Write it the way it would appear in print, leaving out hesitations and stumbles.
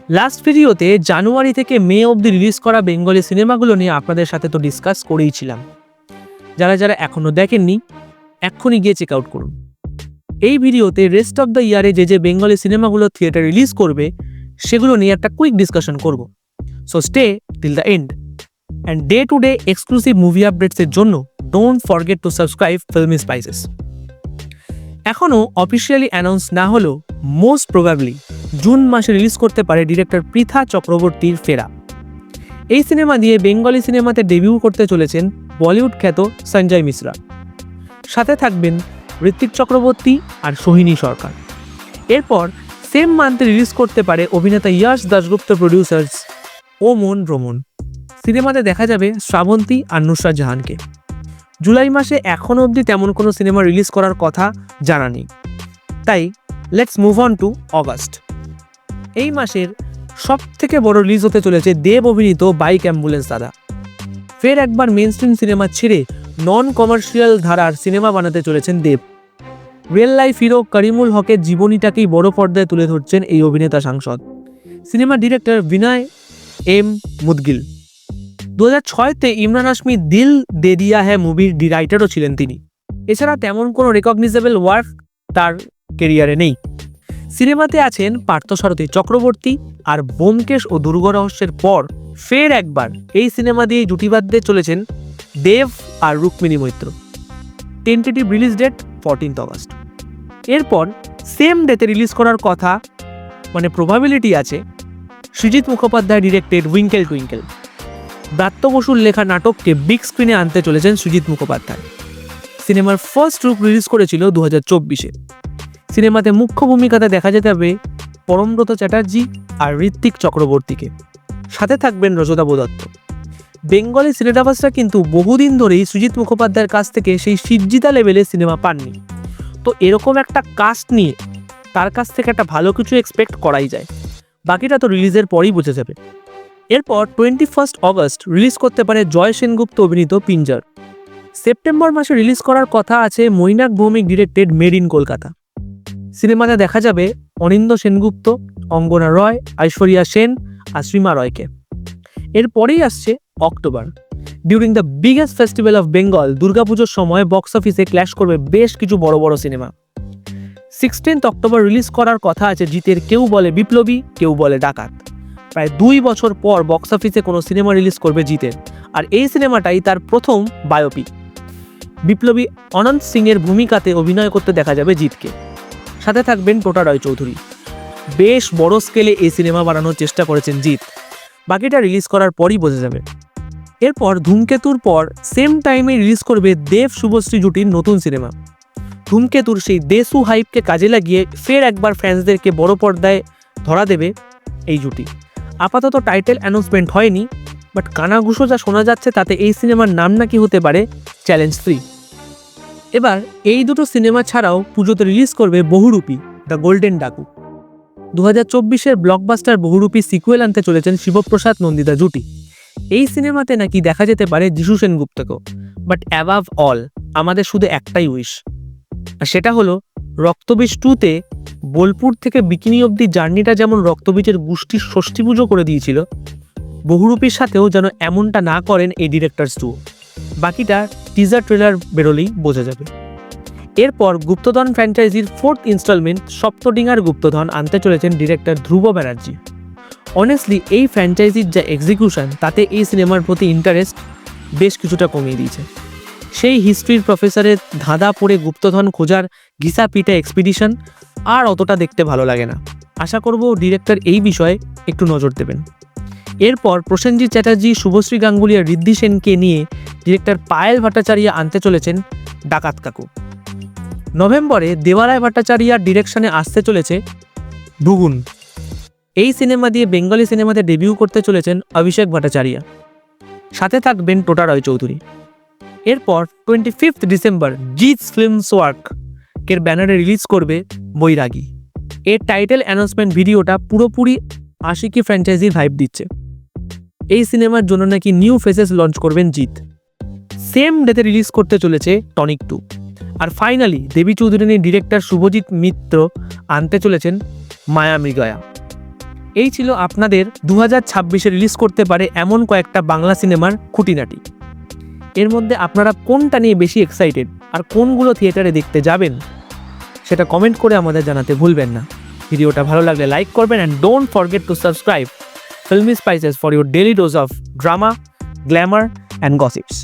Last ভিডিওতে জানুয়ারি থেকে মে অবধি রিলিজ করা বেঙ্গলি সিনেমাগুলো নিয়ে আপনাদের সাথে তো ডিসকাস করেইছিলাম। যারা যারা এখনও দেখেননি এক্ষুনি গিয়ে চেক আউট করুন। এই ভিডিওতে রেস্ট অফ দ্য ইয়ারে যে বেঙ্গলি সিনেমাগুলো থিয়েটার রিলিজ করবে সেগুলো নিয়ে একটা কুইক ডিসকাশন করব। So stay till the end and day to day exclusive movie আপডেটসের জন্য don't forget to subscribe Filmy Spices. এখনও অফিসিয়ালি অ্যানাউন্স না হলেও মোস্ট প্রবাবলি জুন মাসে রিলিজ করতে পারে ডিরেক্টর পৃথা চক্রবর্তীর ফেরা। এই সিনেমা দিয়ে বেঙ্গলি সিনেমাতে ডেবিউ করতে চলেছেন বলিউড খ্যাত সঞ্জয় মিশ্রা। সাথে থাকবেন ঋত্বিক চক্রবর্তী আর সোহিনী সরকার। এরপর সেম মান্থে রিলিজ করতে পারে অভিনেতা ইয়াশ দাশগুপ্ত প্রডিউসার্স ও মন ভ্রমণ। সিনেমাতে দেখা যাবে শ্রাবন্তী আর নুসরাত জাহানকে। জুলাই মাসে এখনও অবধি তেমন কোনো সিনেমা রিলিজ করার কথা জানা নেই, তাই let's move on to August. এই মাসের সব থেকে বড় রিলিজ হতে চলেছে দেব অভিনীত বাইক অ্যাম্বুলেন্স দাদা। ফের একবার মেন স্ট্রিম সিনেমা ছেড়ে নন কমার্শিয়াল ধারার সিনেমা বানাতে চলেছেন দেব। রিয়েল লাইফ হিরো করিমুল হকের জীবনীটাকেই বড় পর্দায় তুলে ধরছেন এই অভিনেতা সাংসদ। সিনেমা ডিরেক্টর বিনয় এম মুদগিল। 2006তে ইমরান হাশমি দিল দে দিয়া হ্যায় মুভির রাইটারও ছিলেন তিনি। এছাড়া তেমন কোনো রেকগনিজেবল ওয়ার্ক তার কেরিয়ারে নেই। সিনেমাতে আছেন পার্থসারথী চক্রবর্তী আর ব্যোমকেশ ও দুর্গ রহস্যের পর ফের একবার এই সিনেমা দিয়ে জুটি বাঁধতে চলেছেন দেব আর Rukmini Maitra. Tentative release date 14 August. এরপর সেম ডেতে রিলিজ করার কথা, মানে প্রবাবিলিটি আছে, Srijit Mukhopadhyay directed Winkle Twinkle. Bratya বসুর লেখা নাটককে বিগ স্ক্রিনে আনতে চলেছেন সৃজিত মুখোপাধ্যায়। সিনেমার ফার্স্ট লুক রিলিজ করেছিল 2024-এ। সিনেমাতে মুখ্য ভূমিকাতে দেখা যেতে হবে পরমব্রত চ্যাটার্জি আর ঋত্বিক চক্রবর্তীকে। সাথে থাকবেন রজতাভ দত্ত। বেঙ্গলি সিনেটাভার্সরা কিন্তু বহুদিন ধরেই সৃজিত মুখোপাধ্যায়ের কাছ থেকে সেই সিজ্জিতা লেভেলের সিনেমা পাননি, তো এরকম একটা কাস্ট নিয়ে তার কাছ থেকে একটা ভালো কিছু এক্সপেক্ট করাই যায়। বাকিটা তো রিলিজের পরেই বুঝে যাবে। এরপর 21 অগস্ট রিলিজ করতে পারে জয় সেনগুপ্ত অভিনীত পিঞ্জার। সেপ্টেম্বর মাসে রিলিজ করার কথা আছে Mainak Bhowmik directed made in Kolkata. সিনেমাতে দেখা যাবে অনিন্দ্য সেনগুপ্ত, অঙ্গনা রয়, ঐশ্বরিয়া সেন আর শ্রীমা রয়কে। এরপরেই আসছে October. During the biggest festival of Bengal, দুর্গাপুজোর সময় বক্স অফিসে ক্ল্যাশ করবে বেশ কিছু বড় বড় সিনেমা। 16 অক্টোবর রিলিজ করার কথা আছে জিতের কেউ বলে বিপ্লবী, কেউ বলে ডাকাত। প্রায় 2 বছর পর বক্স অফিসে কোনো সিনেমা রিলিজ করবে জিতের, আর এই সিনেমাটাই তার প্রথম বায়োপিক। বিপ্লবী অনন্ত সিংয়ের ভূমিকাতে অভিনয় করতে দেখা যাবে জিতকে। সাথে থাকবেন টোটা রায়চৌধুরী। বেশ বড় স্কেলে এই সিনেমা বানানোর চেষ্টা করেছেন জিত। বাকিটা রিলিজ করার পরই বোঝা যাবে। এরপর ধূমকেতুর পর সেম টাইমে রিলিজ করবে দেব শুভশ্রী জুটির নতুন সিনেমা। ধূমকেতুর সেই দেশু হাইপকে কাজে লাগিয়ে ফের একবার ফ্যান্সদেরকে বড় পর্দায় ধরা দেবে এই জুটি। আপাতত টাইটেল অ্যানাউন্সমেন্ট হয়নি, বাট কানাঘুষো যা শোনা যাচ্ছে তাতে এই সিনেমার নাম নাকি হতে পারে চ্যালেঞ্জ 3। এবার এই দুটো সিনেমা ছাড়াও পুজোতে রিলিজ করবে বহুরূপী দ্য গোল্ডেন ডাকু। 2024-এর ব্লকবাস্টার বহুরূপী সিকুয়েল আনতে চলেছেন শিবপ্রসাদ নন্দিতা জুটি। এই সিনেমাতে নাকি দেখা যেতে পারে যিশু সেনগুপ্তকেও। বাট অ্যাবাভ অল আমাদের শুধু একটাই উইশ, আর সেটা হলো রক্তবীজ 2-তে বোলপুর থেকে বিকিনি অবধি জার্নিটা যেমন রক্তবীজের গোষ্ঠীর ষষ্ঠী পুজো করে দিয়েছিল, বহুরূপীর সাথেও যেন এমনটা না করেন এই ডিরেক্টরস 2। বাকিটা টিজার ট্রেলার বেরোলেই বোঝা যাবে। এরপর গুপ্তধন ফ্র্যাঞ্চাইজির 4th ইনস্টলমেন্ট সপ্তডিঙার গুপ্তধন আনতে চলেছেন ডিরেক্টর ধ্রুব ব্যানার্জি। অনেস্টলি এই ফ্র্যাঞ্চাইজির যা এক্সিকিউশন, তাতে এই সিনেমার প্রতি ইন্টারেস্ট বেশ কিছুটা কমিয়ে দিয়েছে। সেই হিস্ট্রির প্রফেসরের ধাঁধা পড়ে গুপ্তধন খোঁজার ঘিসা পিটা এক্সপিডিশন আর অতটা দেখতে ভালো লাগে না। আশা করব ডিরেক্টর এই বিষয়ে একটু নজর দেবেন। এরপর প্রসেনজিৎ চ্যাটার্জি, শুভশ্রী গাঙ্গুলি আর ঋদ্ধি সেনকে নিয়ে ডিরেক্টর পায়েল ভট্টাচার্য আনতে চলেছেন ডাকাত কাকু। নভেম্বরে দেওয়ারায় ভট্টাচার্যার ডিরেকশনে আসতে চলেছে ভুগুন। এই সিনেমা দিয়ে বেঙ্গলি সিনেমাতে ডেবিউ করতে চলেছেন অভিষেক ভট্টাচার্য। সাথে থাকবেন টোটা রায়চৌধুরী। এরপর 25 ডিসেম্বর জিৎস ফিল্মস ওয়ার্কের ব্যানারে রিলিজ করবে বৈরাগী। এর টাইটেল অ্যানাউন্সমেন্ট ভিডিওটা পুরোপুরি আশিকি ফ্র্যাঞ্চাইজির ভাইব দিচ্ছে। এই সিনেমার জন্য নাকি নিউ ফেসেস লঞ্চ করবেন জিৎ। সেম ডেতে রিলিজ করতে চলেছে টনিক 2। আর ফাইনালি দেবী চৌধুরানীর ডিরেক্টর শুভজিৎ মিত্র আনতে চলেছেন মায়া মৃগয়া। এই ছিল আপনাদের 2026-এ রিলিজ করতে পারে এমন কয়েকটা বাংলা সিনেমার খুঁটিনাটি। এর মধ্যে আপনারা কোনটা নিয়ে বেশি এক্সাইটেড আর কোনগুলো থিয়েটারে দেখতে যাবেন সেটা কমেন্ট করে আমাদের জানাতে ভুলবেন না। ভিডিওটা ভালো লাগলে লাইক করবেন and don't forget to subscribe Filmy Spices for your daily dose of drama, glamour and গসিপস।